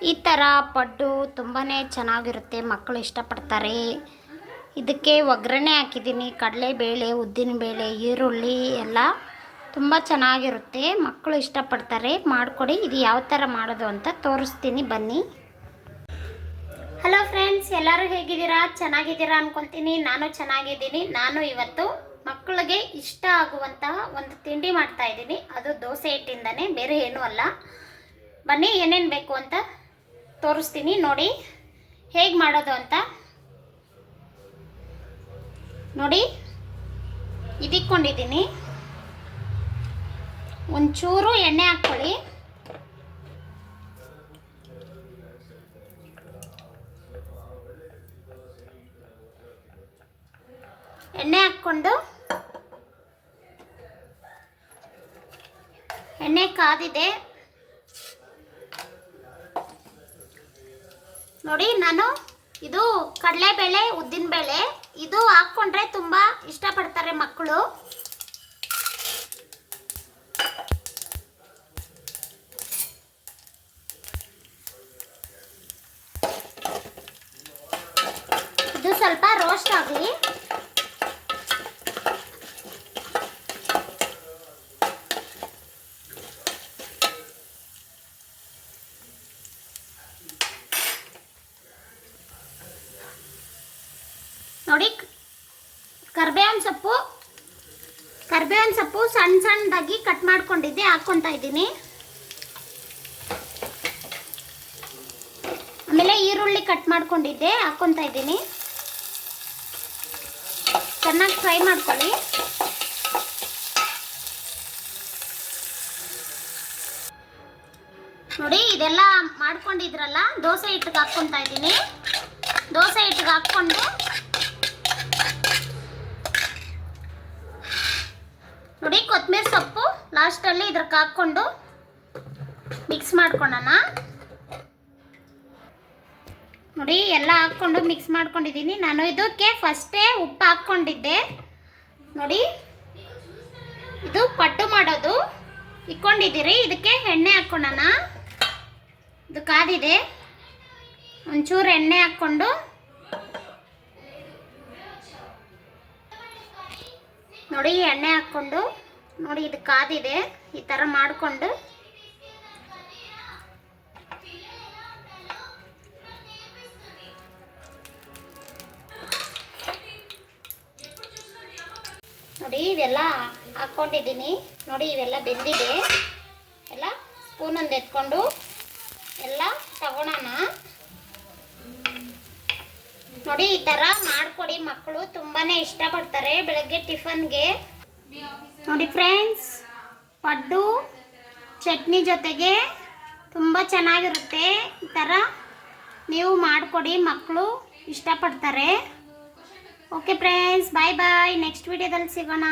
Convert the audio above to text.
ಈ ಥರ ಪಡ್ಡು ತುಂಬಾ ಚೆನ್ನಾಗಿರುತ್ತೆ, ಮಕ್ಕಳು ಇಷ್ಟಪಡ್ತಾರೆ. ಇದಕ್ಕೆ ಒಗ್ಗರಣೆ ಹಾಕಿದ್ದೀನಿ, ಕಡಲೆಬೇಳೆ, ಉದ್ದಿನಬೇಳೆ, ಈರುಳ್ಳಿ ಎಲ್ಲ ತುಂಬ ಚೆನ್ನಾಗಿರುತ್ತೆ, ಮಕ್ಕಳು ಇಷ್ಟಪಡ್ತಾರೆ. ಮಾಡಿಕೊಡಿ. ಇದು ಯಾವ ಥರ ಮಾಡೋದು ಅಂತ ತೋರಿಸ್ತೀನಿ, ಬನ್ನಿ. ಹಲೋ ಫ್ರೆಂಡ್ಸ್, ಎಲ್ಲರೂ ಹೇಗಿದ್ದೀರಾ? ಚೆನ್ನಾಗಿದ್ದೀರಾ ಅನ್ಕೊತೀನಿ. ನಾನು ಚೆನ್ನಾಗಿದ್ದೀನಿ. ನಾನು ಇವತ್ತು ಮಕ್ಕಳಿಗೆ ಇಷ್ಟ ಆಗುವಂತಹ ಒಂದು ತಿಂಡಿ ಮಾಡ್ತಾ ಇದ್ದೀನಿ. ಅದು ದೋಸೆ ಹಿಟ್ಟಿಂದನೇ, ಬೇರೆ ಏನೂ ಅಲ್ಲ. ಬನ್ನಿ, ಏನೇನು ಬೇಕು ಅಂತ ತೋರಿಸ್ತೀನಿ, ನೋಡಿ ಹೇಗೆ ಮಾಡೋದು ಅಂತ. ನೋಡಿ, ಇದಿಕ್ಕೊಂಡಿದ್ದೀನಿ. ಒಂಚೂರು ಎಣ್ಣೆ ಹಾಕ್ಕೊಳ್ಳಿ. ಎಣ್ಣೆ ಹಾಕ್ಕೊಂಡು, ಎಣ್ಣೆ ಕಾದಿದೆ ನೋಡಿ. ನಾನು ಇದು ಕಡಲೆಬೇಳೆ, ಉದ್ದಿನಬೇಳೆ ಇದು ಹಾಕ್ಕೊಂಡ್ರೆ ತುಂಬ ಇಷ್ಟಪಡ್ತಾರೆ ಮಕ್ಕಳು. ಇದು ಸ್ವಲ್ಪ ರೋಸ್ಟ್ ಆಗಲಿ. ನೋಡಿ, ಕರ್ಬೇವಿನ ಸೊಪ್ಪು ಸಣ್ಣ ಸಣ್ಣದಾಗಿ ಕಟ್ ಮಾಡ್ಕೊಂಡಿದ್ದೆ, ಹಾಕ್ಕೊತಾ ಇದ್ದೀನಿ. ಆಮೇಲೆ ಈರುಳ್ಳಿ ಕಟ್ ಮಾಡ್ಕೊಂಡಿದ್ದೆ, ಹಾಕ್ಕೊತಾ ಇದ್ದೀನಿ. ಚೆನ್ನಾಗಿ ಫ್ರೈ ಮಾಡ್ಕೊಳ್ಳಿ. ನೋಡಿ, ಇದೆಲ್ಲ ಮಾಡ್ಕೊಂಡಿದ್ರಲ್ಲ, ದೋಸೆ ಹಿಟ್ಟಿಗೆ ಹಾಕ್ಕೊತಾ ಇದ್ದೀನಿ. ದೋಸೆ ಹಿಟ್ಟಿಗೆ ಹಾಕ್ಕೊಂಡು ನೋಡಿ, ಕೊತ್ತಂಬರಿ ಸೊಪ್ಪು ಲಾಸ್ಟಲ್ಲಿ ಇದ್ರಕ್ಕೆ ಹಾಕ್ಕೊಂಡು ಮಿಕ್ಸ್ ಮಾಡ್ಕೊಳ್ಳೋಣ. ನೋಡಿ, ಎಲ್ಲ ಹಾಕ್ಕೊಂಡು ಮಿಕ್ಸ್ ಮಾಡ್ಕೊಂಡಿದ್ದೀನಿ. ನಾನು ಇದಕ್ಕೆ ಫಸ್ಟೇ ಉಪ್ಪು ಹಾಕ್ಕೊಂಡಿದ್ದೆ. ನೋಡಿ, ಇದು ಪಡ್ಡು ಮಾಡೋದು ಇಟ್ಕೊಂಡಿದ್ದೀರಿ. ಇದಕ್ಕೆ ಎಣ್ಣೆ ಹಾಕ್ಕೊಳ್ಳೋಣ. ಇದು ಕಾದಿದೆ. ಒಂಚೂರು ಎಣ್ಣೆ ಹಾಕ್ಕೊಂಡು ನೋಡಿ, ಎಣ್ಣೆ ಹಾಕ್ಕೊಂಡು ನೋಡಿ, ಇದು ಕಾದಿದೆ. ಈ ಥರ ಮಾಡಿಕೊಂಡು ನೋಡಿ, ಇವೆಲ್ಲ ಹಾಕ್ಕೊಂಡಿದ್ದೀನಿ. ನೋಡಿ, ಇವೆಲ್ಲ ಬೆಂದಿದೆ. ಎಲ್ಲ ಸ್ಪೂನೊಂದು ಎತ್ಕೊಂಡು ಎಲ್ಲ ತಗೊಳ್ಳೋಣ. ನೋಡಿ, ಈ ಥರ ಮಾಡಿಕೊಡಿ, ಮಕ್ಕಳು ತುಂಬಾ ಇಷ್ಟಪಡ್ತಾರೆ ಬೆಳಗ್ಗೆ ಟಿಫನ್ಗೆ. ನೋಡಿ ಫ್ರೆಂಡ್ಸ್, ಪಡ್ಡು ಚಟ್ನಿ ಜೊತೆಗೆ ತುಂಬ ಚೆನ್ನಾಗಿರುತ್ತೆ. ಈ ಥರ ನೀವು ಮಾಡಿಕೊಡಿ, ಮಕ್ಕಳು ಇಷ್ಟಪಡ್ತಾರೆ. ಓಕೆ ಫ್ರೆಂಡ್ಸ್, ಬಾಯ್ ಬಾಯ್. ನೆಕ್ಸ್ಟ್ ವಿಡಿಯೋದಲ್ಲಿ ಸಿಗೋಣ.